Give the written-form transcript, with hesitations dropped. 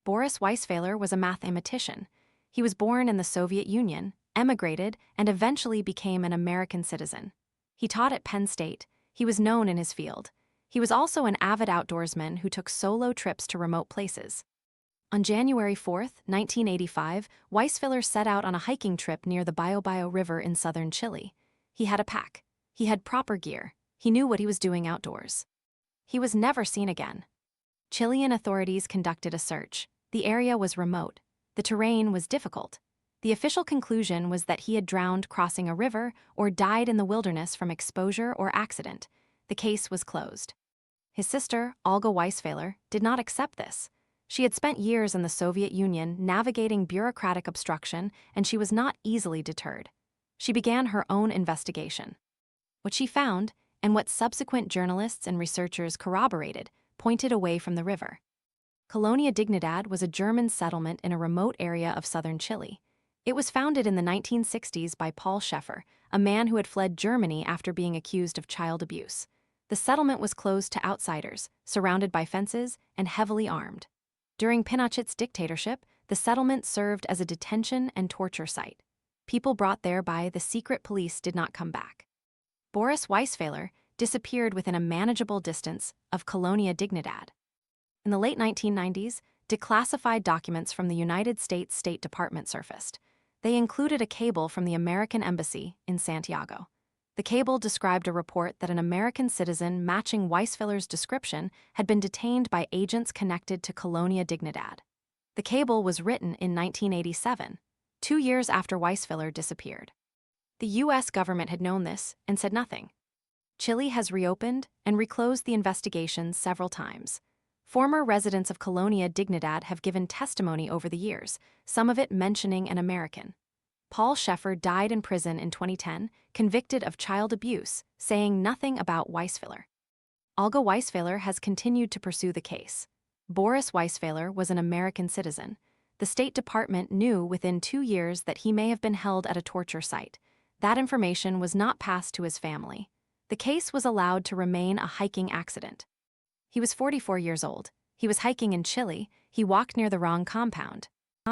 Boris Weisfeiler was a mathematician. He was born in the Soviet Union, emigrated, and eventually became an American citizen. He taught at Penn State. He was known in his field. He was also an avid outdoorsman who took solo trips to remote places. On January 4, 1985, Weisfeiler set out on a hiking trip near the Biobío River in southern Chile. He had a pack. He had proper gear. He knew what he was doing outdoors. He was never seen again. Chilean authorities conducted a search. The area was remote. The terrain was difficult. The official conclusion was that he had drowned crossing a river or died in the wilderness from exposure or accident. The case was closed. His sister, Olga Weisfeiler, did not accept this. She had spent years in the Soviet Union navigating bureaucratic obstruction, and she was not easily deterred. She began her own investigation. What she found, and what subsequent journalists and researchers corroborated, pointed away from the river. Colonia Dignidad was a German settlement in a remote area of southern Chile. It was founded in the 1960s by Paul Schäfer, a man who had fled Germany after being accused of child abuse. The settlement was closed to outsiders, surrounded by fences, and heavily armed. During Pinochet's dictatorship, the settlement served as a detention and torture site. People brought there by the secret police did not come back. Boris Weisfeiler disappeared within a manageable distance of Colonia Dignidad. In the late 1990s, declassified documents from the United States State Department surfaced. They included a cable from the American Embassy in Santiago. The cable described a report that an American citizen matching Weisfeiler's description had been detained by agents connected to Colonia Dignidad. The cable was written in 1987, 2 years after Weisfeiler disappeared. The U.S. government had known this and said nothing. Chile has reopened and reclosed the investigation several times. Former residents of Colonia Dignidad have given testimony over the years, some of it mentioning an American. Paul Schäfer died in prison in 2010, convicted of child abuse, saying nothing about Weisfeiler. Olga Weisfeiler has continued to pursue the case. Boris Weisfeiler was an American citizen. The State Department knew within 2 years that he may have been held at a torture site. That information was not passed to his family. The case was allowed to remain a hiking accident. He was 44 years old. He was hiking in Chile. He walked near the wrong compound.